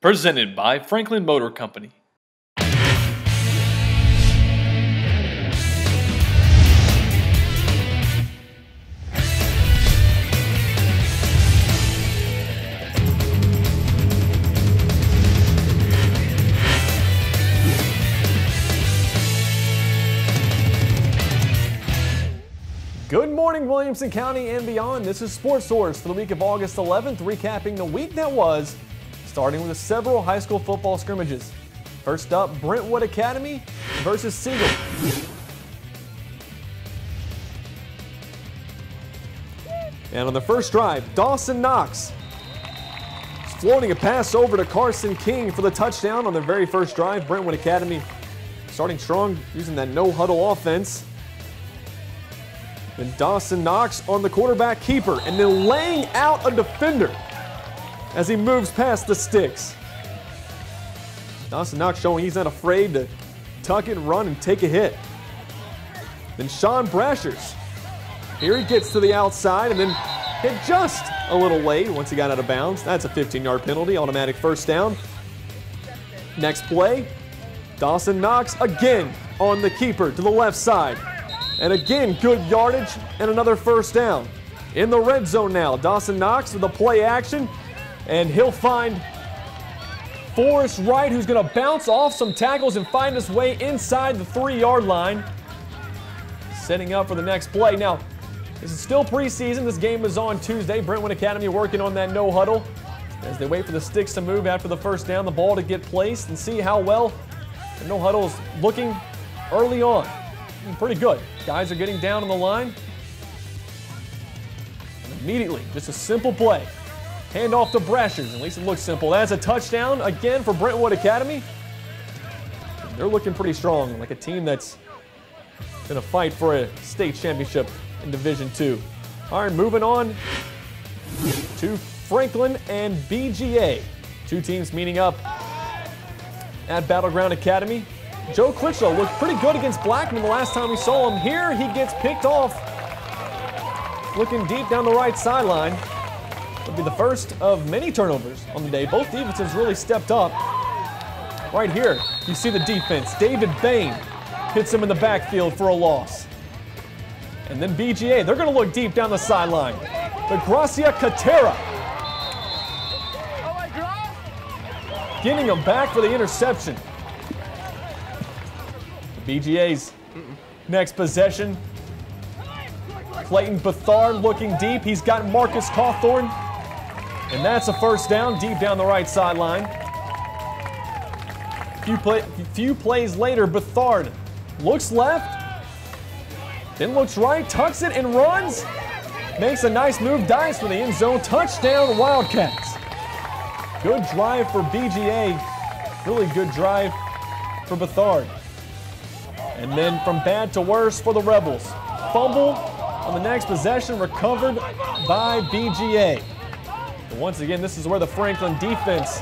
Presented by Franklin Motor Company. Good morning, Williamson County and beyond. This is Sports Source for the week of August 11th, recapping the week that was, starting with several high school football scrimmages. First up, Brentwood Academy versus Siegel. And on the first drive, Dawson Knox is floating a pass over to Carson King for the touchdown on their very first drive. Brentwood Academy starting strong, using that no-huddle offense. Then Dawson Knox on the quarterback keeper, and then laying out a defender as he moves past the sticks. Dawson Knox showing he's not afraid to tuck it, run, and take a hit. Then Sean Brashers. Here he gets to the outside and then hit just a little late once he got out of bounds. That's a 15-yard penalty, automatic first down. Next play, Dawson Knox again on the keeper to the left side. And again, good yardage and another first down. In the red zone now, Dawson Knox with a play action, and he'll find Forrest Wright, who's going to bounce off some tackles and find his way inside the 3-yard line. Setting up for the next play. Now, this is still preseason. This game is on Tuesday. Brentwood Academy working on that no huddle as they wait for the sticks to move after the first down, the ball to get placed, and see how well the no huddle is looking early on. Pretty good. Guys are getting down on the line. And immediately, just a simple play. Hand off to Brashers. At least it looks simple. That's a touchdown again for Brentwood Academy. They're looking pretty strong, like a team that's going to fight for a state championship in Division II. All right, moving on to Franklin and BGA. Two teams meeting up at Battleground Academy. Joe Critchlow looked pretty good against Blackman the last time we saw him. Here he gets picked off, looking deep down the right sideline. It'll be the first of many turnovers on the day. Both defenses really stepped up. Right here, you see the defense. David Bain hits him in the backfield for a loss. And then BGA, they're going to look deep down the sideline. The Gracia Catera getting him back for the interception. BGA's next possession. Clayton Bethard looking deep. He's got Marcus Cawthorn. And that's a first down deep down the right sideline. Few plays later, Bethard looks left, then looks right, tucks it and runs. Makes a nice move, dives for the end zone. Touchdown, Wildcats. Good drive for BGA. Really good drive for Bethard. And then from bad to worse for the Rebels. Fumble on the next possession, recovered by BGA. But once again, this is where the Franklin defense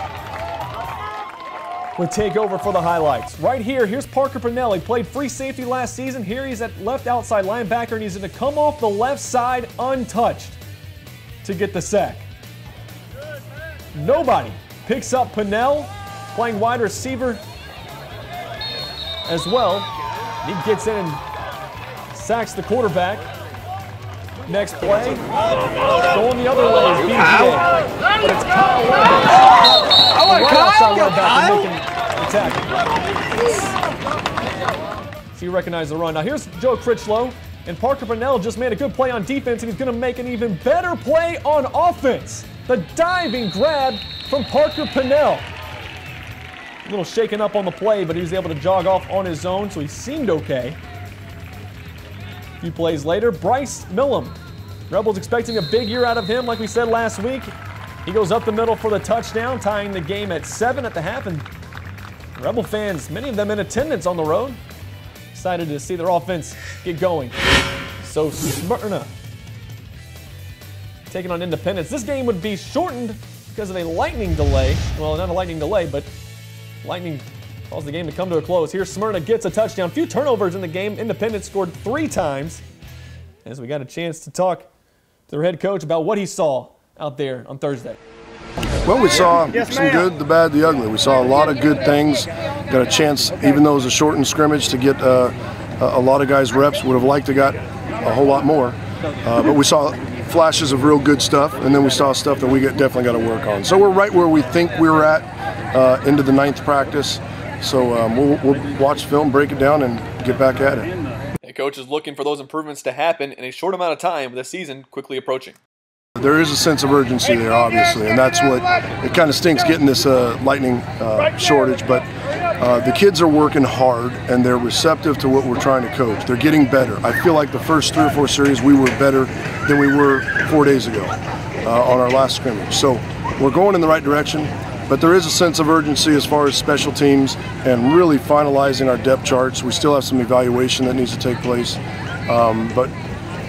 would take over for the highlights. Right here, here's Parker Pinelli. Played free safety last season. Here he's at left outside linebacker, and he's going to come off the left side untouched to get the sack. Nobody picks up Pinell, playing wide receiver as well. He gets in and sacks the quarterback. Next play, going the other way is BGA. But it's Kyle Levin. So you recognize the run. Now here's Joe Critchlow, and Parker Pinell just made a good play on defense, and he's going to make an even better play on offense. The diving grab from Parker Pinell. A little shaken up on the play, but he was able to jog off on his own, so he seemed okay. A few plays later, Bryce Millam. Rebels expecting a big year out of him, like we said last week. He goes up the middle for the touchdown, tying the game at 7 at the half. And Rebel fans, many of them in attendance on the road, excited to see their offense get going. So Smyrna taking on Independence. This game would be shortened because of a lightning delay. Well, not a lightning delay, but lightning caused the game to come to a close. Here, Smyrna gets a touchdown. Few turnovers in the game. Independence scored 3 times. As we got a chance to talk to their head coach about what he saw out there on Thursday. Well, we saw some good, the bad, the ugly. We saw a lot of good things. Got a chance, even though it was a shortened scrimmage, to get a lot of guys reps. Would have liked to got a whole lot more. But we saw flashes of real good stuff, and then we saw stuff that we definitely got to work on. So we're right where we think we were at into the 9th practice. So we'll watch film, break it down, and get back at it. The coach is looking for those improvements to happen in a short amount of time with the season quickly approaching. There is a sense of urgency there, obviously, and that's what it kind of stinks getting this lightning shortage. But the kids are working hard, and they're receptive to what we're trying to coach. They're getting better. I feel like the first 3 or 4 series we were better than we were 4 days ago on our last scrimmage. So we're going in the right direction, but there is a sense of urgency as far as special teams and really finalizing our depth charts. We still have some evaluation that needs to take place, but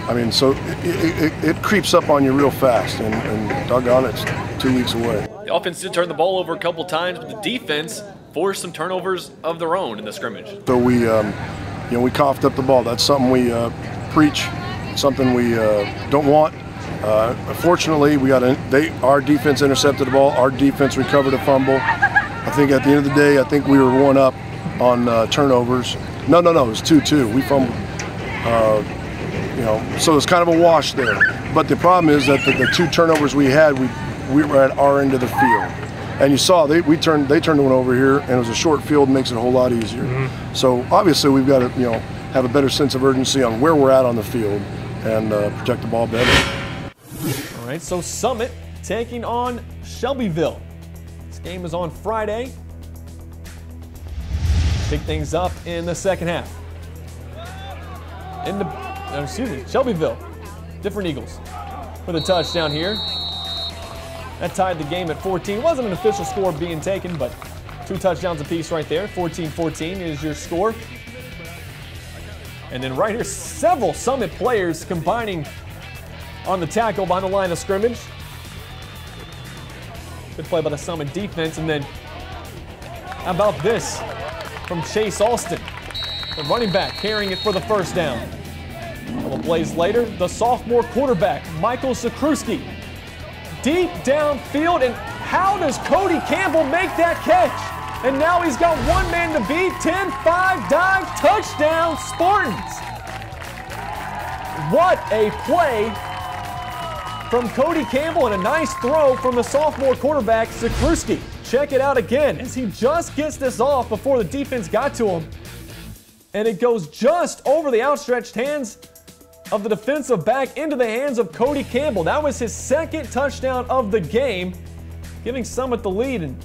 I mean, so it creeps up on you real fast, and doggone, it's 2 weeks away. The offense did turn the ball over a couple times, but the defense forced some turnovers of their own in the scrimmage. So we, we coughed up the ball. That's something we preach, something we don't want. Fortunately, our defense intercepted the ball. Our defense recovered a fumble. I think at the end of the day, I think we were 1 up on turnovers. No, it was 2-2. We fumbled. So it's kind of a wash there. But the problem is that the 2 turnovers we had, we were at our end of the field. And you saw they turned one over here, and it was a short field, makes it a whole lot easier. Mm-hmm. So obviously we've got to have a better sense of urgency on where we're at on the field and protect the ball better. All right, so Summit taking on Shelbyville. This game is on Friday. Pick things up in the second half. Shelbyville, different Eagles with a touchdown here. That tied the game at 14. Wasn't an official score being taken, but 2 touchdowns apiece right there. 14-14 is your score. And then right here, several Summit players combining on the tackle behind the line of scrimmage. Good play by the Summit defense. And then how about this from Chase Alston, the running back, carrying it for the first down. A couple plays later, the sophomore quarterback, Michael Zakruski, deep downfield, and how does Cody Campbell make that catch? And now he's got 1 man to beat, 10-5 dive, touchdown Spartans. What a play from Cody Campbell, and a nice throw from the sophomore quarterback, Zakruski. Check it out again as he just gets this off before the defense got to him. And it goes just over the outstretched hands of the defensive back into the hands of Cody Campbell. That was his 2nd touchdown of the game, giving Summit the lead. And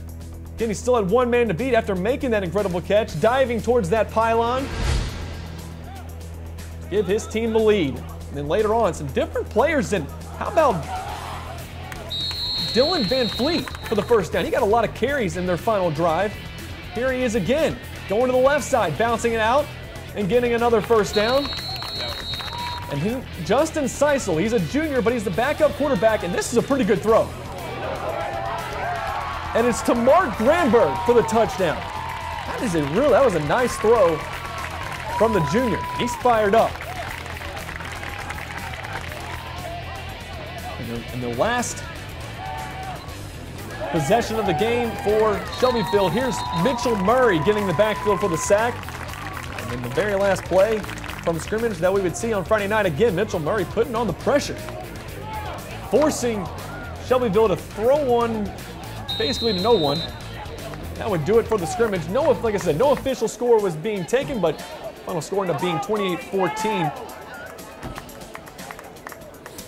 again, he still had 1 man to beat after making that incredible catch, diving towards that pylon. Give his team the lead. And then later on, some different players. And how about Dylan Van Fleet for the first down? He got a lot of carries in their final drive. Here he is again, going to the left side, bouncing it out and getting another first down. And Justin Seisel, he's a junior, but he's the backup quarterback, and this is a pretty good throw. And it's to Mark Granberg for the touchdown. That was a nice throw from the junior. He's fired up. And the last possession of the game for Shelbyville, here's Mitchell Murray getting the backfield for the sack. And then the very last play from scrimmage that we would see on Friday night, again, Mitchell Murray putting on the pressure, forcing Shelbyville to throw one basically to no one. That would do it for the scrimmage. Like I said, no official score was being taken, but final score ended up being 28-14.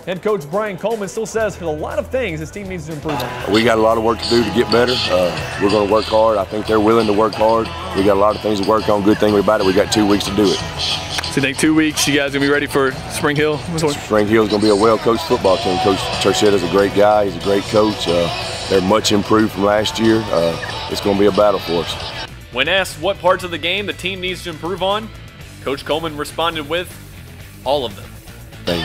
Head coach Brian Coleman still says there's a lot of things his team needs to improve on. We got a lot of work to do to get better. We're going to work hard. I think they're willing to work hard. We got a lot of things to work on. Good thing about it, we got 2 weeks to do it. So you think 2 weeks, you guys going to be ready for Spring Hill? Spring Hill is going to be a well-coached football team. Coach Turchett is a great guy. He's a great coach. They're much improved from last year. It's going to be a battle for us. When asked what parts of the game the team needs to improve on, Coach Coleman responded with all of them.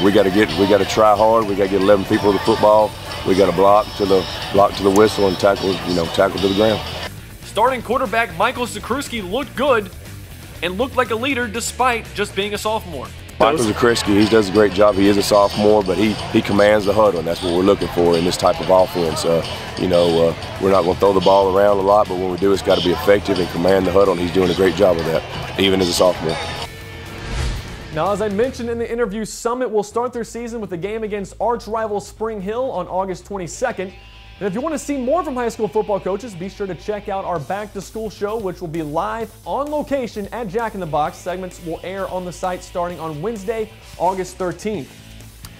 We got to try hard. We got to get 11 people to the football. We got to block to the whistle and tackle to the ground. Starting quarterback Michael Zakruski looked good and looked like a leader despite just being a sophomore. Michael Zakrisky, he does a great job. He is a sophomore, but he commands the huddle, and that's what we're looking for in this type of offense. You know, we're not going to throw the ball around a lot, but when we do, it's got to be effective and command the huddle, and he's doing a great job of that, even as a sophomore. Now, as I mentioned in the interview, Summit will start their season with a game against arch rival Spring Hill on August 22nd. And if you want to see more from high school football coaches, be sure to check out our Back to School show, which will be live on location at Jack in the Box. Segments will air on the site starting on Wednesday, August 13th.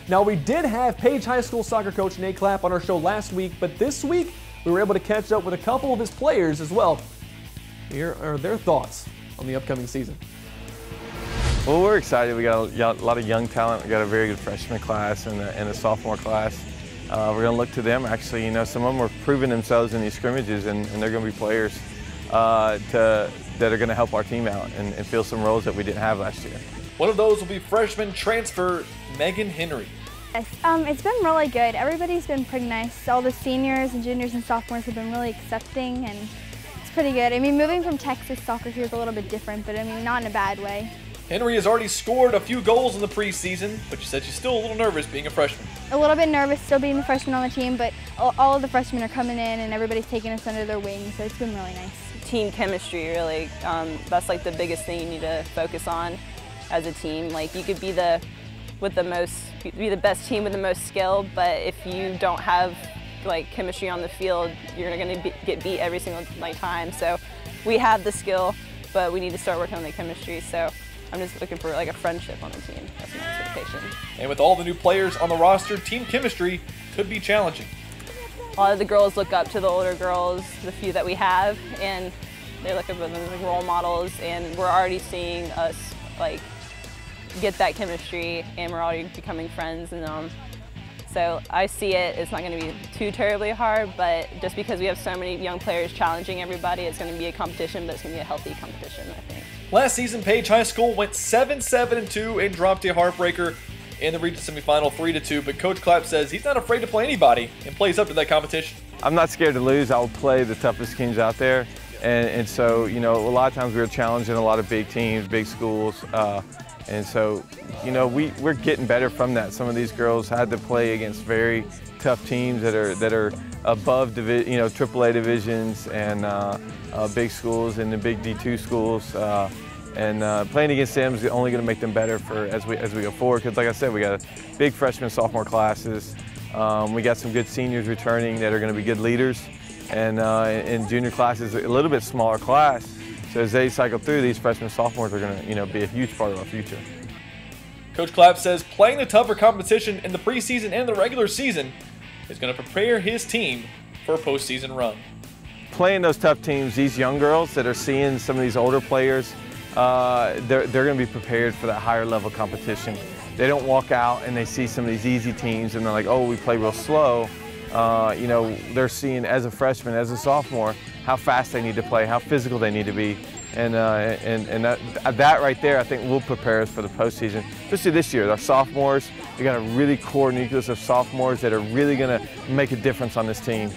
Now, we did have Page High School soccer coach Nate Clapp on our show last week, but this week we were able to catch up with a couple of his players as well. Here are their thoughts on the upcoming season. Well, we're excited. We got a lot of young talent. We got a very good freshman class and a sophomore class. We're going to look to them. Actually, you know, some of them are proving themselves in these scrimmages, and they're going to be players that are going to help our team out and fill some roles that we didn't have last year. One of those will be freshman transfer Megan Henry. Yes, it's been really good. Everybody's been pretty nice. All the seniors and juniors and sophomores have been really accepting, and it's pretty good. I mean, moving from Texas, soccer here is a little bit different, but I mean, not in a bad way. Henry has already scored a few goals in the preseason, but she said she's still a little nervous being a freshman. A little bit nervous still being the freshman on the team, but all of the freshmen are coming in and everybody's taking us under their wing, so it's been really nice. Team chemistry, really. That's like the biggest thing you need to focus on as a team. Like, you could be the best team with the most skill, but if you don't have like chemistry on the field, you're going to get beat every single time. So we have the skill, but we need to start working on the chemistry. So I'm just looking for like a friendship on the team. That's my expectation. And with all the new players on the roster, team chemistry could be challenging. A lot of the girls look up to the older girls, the few that we have, and they look up at them as role models, and we're already seeing us like get that chemistry, and we're already becoming friends. And so I see it's not going to be too terribly hard, but just because we have so many young players challenging everybody, it's going to be a competition, but it's going to be a healthy competition, I think. Last season, Page High School went 7-7-2 and dropped a heartbreaker in the region semifinal 3-2, but Coach Clapp says he's not afraid to play anybody and plays up to that competition. I'm not scared to lose. I'll play the toughest teams out there, and so, you know, a lot of times we were challenging a lot of big teams, big schools, and so, you know, we're getting better from that. Some of these girls had to play against very tough teams that are above AAA divisions and big schools and the big D2 schools. And playing against them is only going to make them better as we go forward. Because, like I said, we got big freshman, sophomore classes. We got some good seniors returning that are going to be good leaders, and in junior classes, a little bit smaller class. So as they cycle through, these freshmen, sophomores are going to, be a huge part of our future. Coach Clapp says playing the tougher competition in the preseason and the regular season is going to prepare his team for a postseason run. Playing those tough teams, these young girls that are seeing some of these older players, they're going to be prepared for that higher level competition. They don't walk out and they see some of these easy teams and they're like, oh, we play real slow. They're seeing as a freshman, as a sophomore, how fast they need to play, how physical they need to be. And that right there, I think, will prepare us for the postseason. Especially this year, our sophomores, we got a really core nucleus of sophomores that are really going to make a difference on this team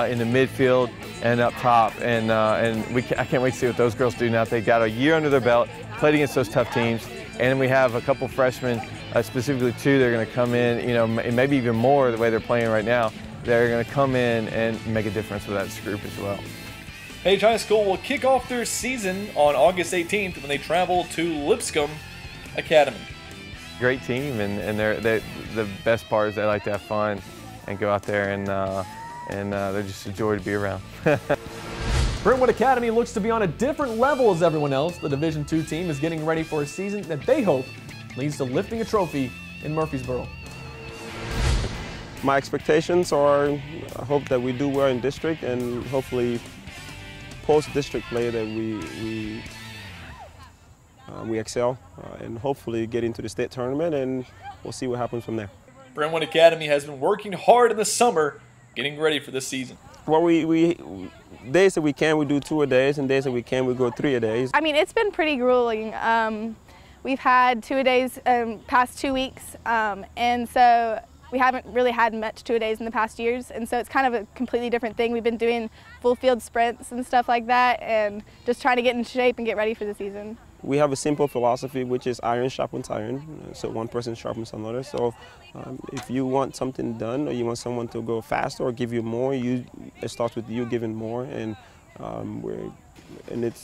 in the midfield and up top. And I can't wait to see what those girls do now. They got a year under their belt, played against those tough teams, and we have a couple freshmen, specifically two, that are going to come in, and maybe even more the way they're playing right now. They're going to come in and make a difference for that group as well. Page High School will kick off their season on August 18th when they travel to Lipscomb Academy. Great team, and the best part is they like to have fun and go out there, and they're just a joy to be around. Brentwood Academy looks to be on a different level as everyone else. The Division II team is getting ready for a season that they hope leads to lifting a trophy in Murfreesboro. My expectations are, I hope that we do well in district, and hopefully post-district play that we excel and hopefully get into the state tournament, and we'll see what happens from there. Brentwood Academy has been working hard in the summer getting ready for this season. Well, we days that we can, we do 2-a-days, and days that we can, we go 3-a-days. I mean, it's been pretty grueling. We've had 2-a-days past 2 weeks, and so we haven't really had much 2-a-days in the past years, and so it's kind of a completely different thing. We've been doing full field sprints and stuff like that, and just trying to get in shape and get ready for the season. we have a simple philosophy, which is iron sharpens iron. So one person sharpens another. So if you want something done, or you want someone to go faster or give you more, it starts with you giving more. And it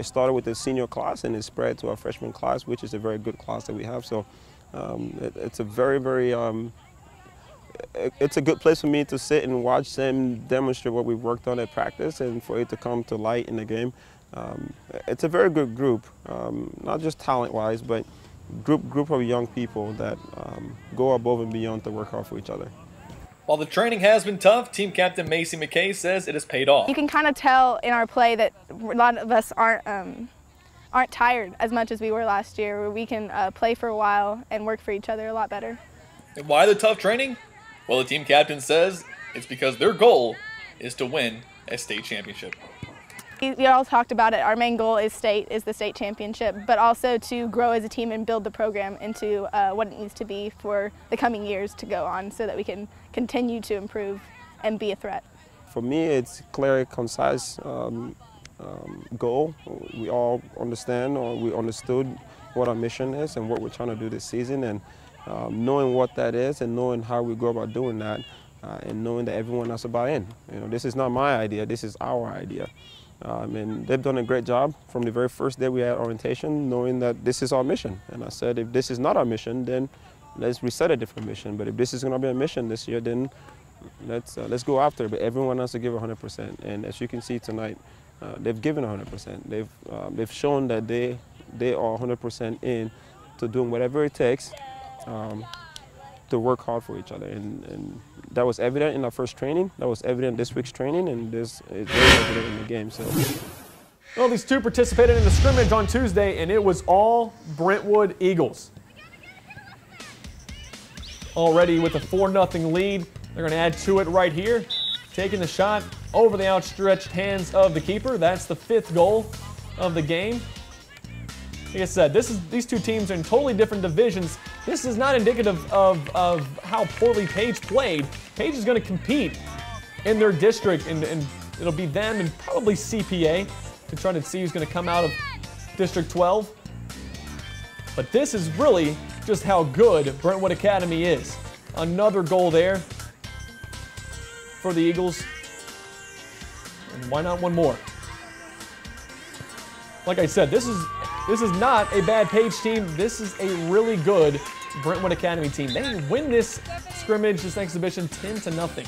started with the senior class, and it spread to our freshman class, which is a very good class that we have. So it's a very it's a good place for me to sit and watch them demonstrate what we've worked on at practice, and for it to come to light in the game. It's a very good group, not just talent-wise, but group of young people that go above and beyond to work hard for each other. While the training has been tough, team captain Macy McKay says it has paid off. You can kind of tell in our play that a lot of us aren't tired as much as we were last year, where we can play for a while and work for each other a lot better. And why the tough training? Well, the team captain says it's because their goal is to win a state championship. We all talked about it. Our main goal is the state championship, but also to grow as a team and build the program into what it needs to be for the coming years to go on, so that we can continue to improve and be a threat. For me, it's clear, concise goal. We all understand, or we understood what our mission is and what we're trying to do this season, and knowing what that is and knowing how we go about doing that, and knowing that everyone has to buy in. You know, this is not my idea, this is our idea. And they've done a great job from the very first day we had orientation, knowing that this is our mission. And I said, if this is not our mission, then let's reset a different mission. But if this is going to be a mission this year, then let's go after it. But everyone has to give 100%. And as you can see tonight, they've given 100%. They've shown that they are 100% in to doing whatever it takes to work hard for each other, and that was evident in our first training. That was evident this week's training, and this is very evident in the game. So, well, these two participated in the scrimmage on Tuesday, and it was all Brentwood Eagles. Already with a 4-0 lead, they're going to add to it right here. Taking the shot over the outstretched hands of the keeper. That's the 5th goal of the game. Like I said, these two teams are in totally different divisions. This is not indicative of how poorly Page played. Page is going to compete in their district, and it'll be them and probably CPA to try to see who's going to come out of District 12. But this is really just how good Brentwood Academy is. Another goal there for the Eagles. And why not one more? Like I said, this is not a bad Page team. This is a really good Brentwood Academy team. They win this scrimmage, this exhibition, 10-0.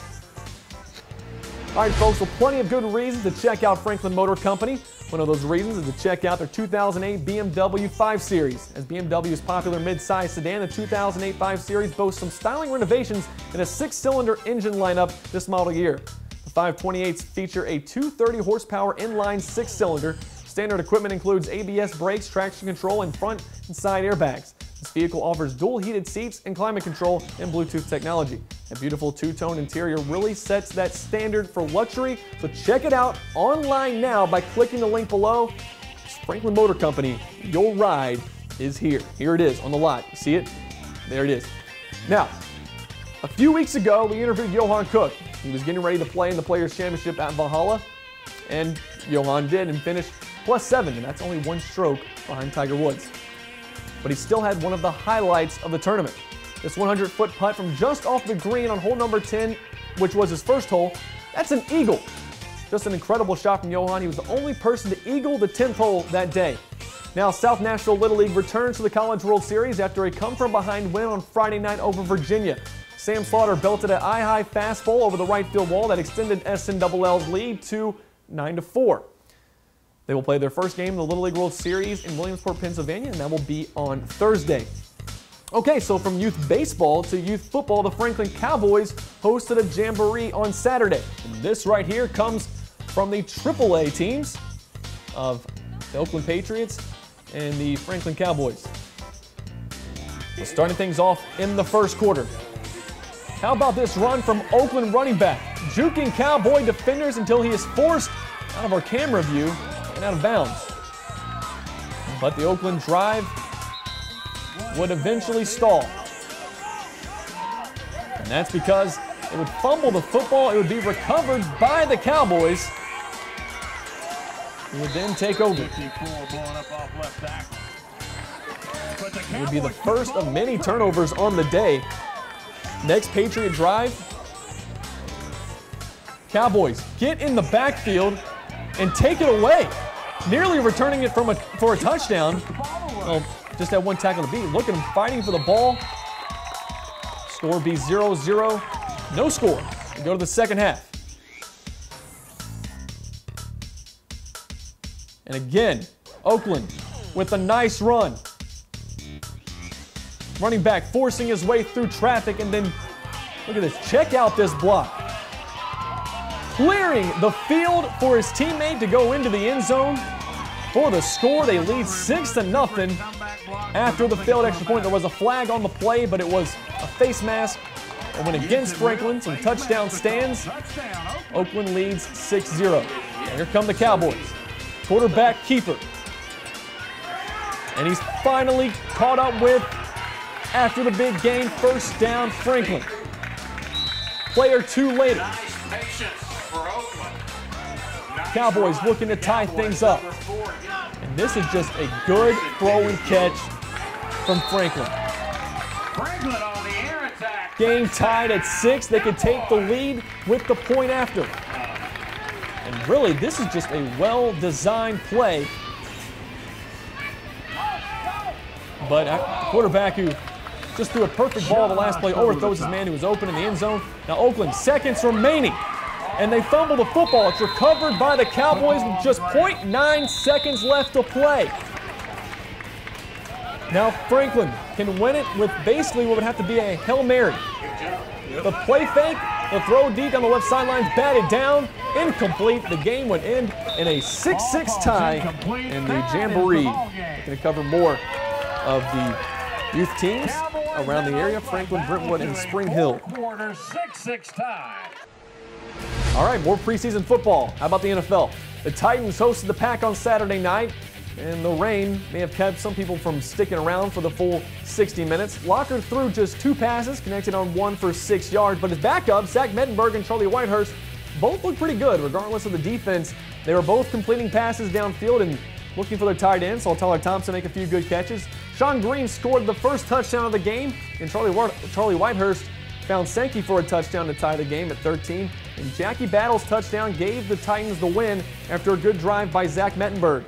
All right, folks, well, plenty of good reasons to check out Franklin Motor Company. One of those reasons is to check out their 2008 BMW 5 Series. As BMW's popular mid-size sedan, the 2008 5 Series boasts some styling renovations and a 6-cylinder engine lineup this model year. The 528s feature a 230 horsepower inline 6-cylinder. Standard equipment includes ABS brakes, traction control, and front and side airbags. This vehicle offers dual heated seats and climate control and Bluetooth technology. A beautiful two-tone interior really sets that standard for luxury, so check it out online now by clicking the link below. It's Franklin Motor Company. Your ride is here. Here it is on the lot. You see it? There it is. Now, a few weeks ago, we interviewed Johan Cook. He was getting ready to play in the Players' Championship at Valhalla, and Johan did and finished +7, and that's only 1 stroke behind Tiger Woods. But he still had one of the highlights of the tournament. This 100-foot putt from just off the green on hole number 10, which was his first hole, that's an eagle. Just an incredible shot from Johan. He was the only person to eagle the 10th hole that day. Now, South Nashville Little League returns to the College World Series after a come-from-behind win on Friday night over Virginia. Sam Slaughter belted an eye-high fastball over the right field wall that extended SNLL's lead to 9-4. They will play their first game in the Little League World Series in Williamsport, Pennsylvania, and that will be on Thursday. Okay, so from youth baseball to youth football, the Franklin Cowboys hosted a jamboree on Saturday. And this right here comes from the AAA teams of the Oakland Patriots and the Franklin Cowboys. So starting things off in the first quarter. How about this run from Oakland running back, juking Cowboy defenders until he is forced out of our camera view and out of bounds. But the Oakland drive would eventually stall. And that's because it would fumble the football. It would be recovered by the Cowboys. who would then take over. It would be the first of many turnovers on the day. Next Patriot drive. Cowboys get in the backfield and take it away. Nearly returning it for a touchdown. Well, just had one tackle to beat. Look at him fighting for the ball. Score be 0-0. No score. We go to the second half. And again, Oakland with a nice run. Running back forcing his way through traffic, and then look at this. Check out this block. Clearing the field for his teammate to go into the end zone for the score. They lead 6-0 after the failed extra point. There was a flag on the play, but it was a face mask. And went against Franklin. Some touchdown stands. Oakland leads 6-0. And here come the Cowboys. Quarterback keeper. And he's finally caught up with, after the big game, first down Franklin. Player 2 later. Cowboys looking to tie things up. And this is just a good throw and catch from Franklin. Game tied at 6. They could take the lead with the point after. And really, this is just a well-designed play. But a quarterback who just threw a perfect ball the last play, overthrows his man who was open in the end zone. Now Oakland, seconds remaining. And they fumble the football. It's recovered by the Cowboys with just 0.9 seconds left to play. Now Franklin can win it with basically what would have to be a Hail Mary. The play fake, the throw deep down the left sidelines, batted down, incomplete. The game would end in a 6-6 tie, and the Jamboree going to cover more of the youth teams around the area, Franklin, Brentwood, and Spring Hill. All right, more preseason football. How about the NFL? The Titans hosted the Pack on Saturday night, and the rain may have kept some people from sticking around for the full 60 minutes. Locker threw just 2 passes, connected on 1 for 6 yards, but his backups, Zach Mettenberg and Charlie Whitehurst, both looked pretty good, regardless of the defense. They were both completing passes downfield and looking for their tight end. Saw Tyler Thompson make a few good catches. Sean Green scored the first touchdown of the game, and Charlie Whitehurst found Sankey for a touchdown to tie the game at 13. And Jackie Battle's touchdown gave the Titans the win after a good drive by Zach Mettenberg.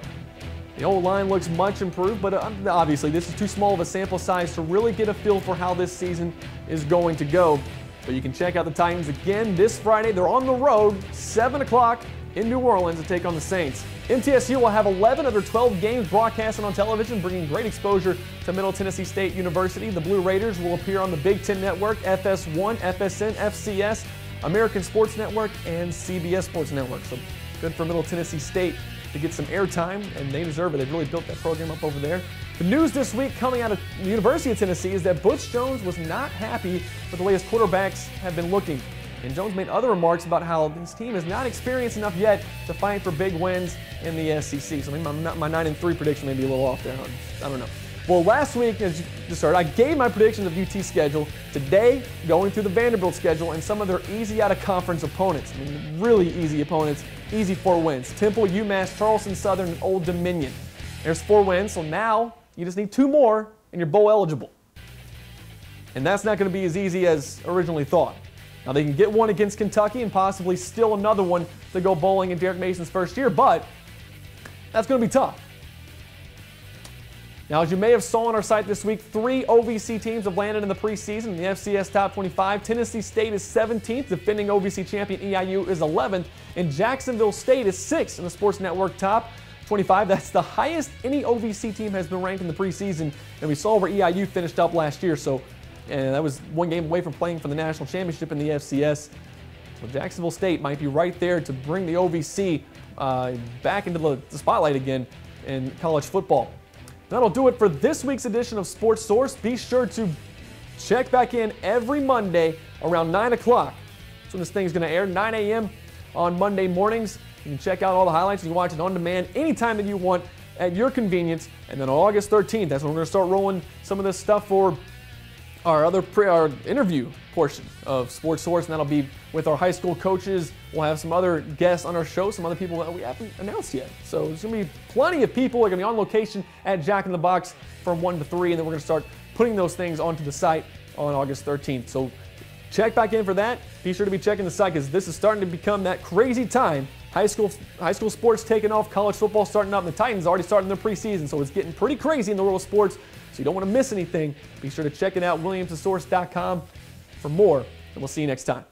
The O-line looks much improved, but obviously this is too small of a sample size to really get a feel for how this season is going to go. But you can check out the Titans again this Friday. They're on the road, 7 o'clock in New Orleans to take on the Saints. MTSU will have 11 of their 12 games broadcasted on television, bringing great exposure to Middle Tennessee State University. The Blue Raiders will appear on the Big Ten Network, FS1, FSN, FCS, American Sports Network, and CBS Sports Network. So good for Middle Tennessee State to get some airtime, and they deserve it. They've really built that program up over there. The news this week coming out of the University of Tennessee is that Butch Jones was not happy with the way his quarterbacks have been looking. And Jones made other remarks about how his team is not experienced enough yet to fight for big wins in the SEC. So maybe my 9-3 prediction may be a little off there. I don't know. Well, last week, as you started, I gave my predictions of UT's schedule. Today, going through the Vanderbilt schedule and some of their easy out-of-conference opponents. I mean, really easy opponents, easy 4 wins. Temple, UMass, Charleston Southern, and Old Dominion. There's 4 wins, so now you just need 2 more, and you're bowl eligible. And that's not going to be as easy as originally thought. Now, they can get one against Kentucky and possibly still another one to go bowling in Derek Mason's first year, but that's going to be tough. Now, as you may have saw on our site this week, 3 OVC teams have landed in the preseason in the FCS Top 25. Tennessee State is 17th, defending OVC champion EIU is 11th, and Jacksonville State is 6th in the Sports Network Top 25. That's the highest any OVC team has been ranked in the preseason, and we saw where EIU finished up last year, so and that was 1 game away from playing for the national championship in the FCS. So Jacksonville State might be right there to bring the OVC back into the spotlight again in college football. That'll do it for this week's edition of Sports Source. Be sure to check back in every Monday around 9 o'clock. That's when this thing's going to air, 9 a.m. on Monday mornings. You can check out all the highlights. You can watch it on demand anytime that you want at your convenience. And then on August 13th, that's when we're going to start rolling some of this stuff for our our interview portion of Sports Source, and that'll be with our high school coaches. We'll have some other guests on our show, some other people that we haven't announced yet. So there's going to be plenty of people. We're going to be on location at Jack in the Box from 1 to 3, and then we're going to start putting those things onto the site on August 13th. So check back in for that. Be sure to be checking the site because this is starting to become that crazy time. High school sports taking off, college football starting up, and the Titans already starting their preseason, so it's getting pretty crazy in the world of sports, so you don't want to miss anything. Be sure to check it out, WilliamsTheSource.com for more, and we'll see you next time.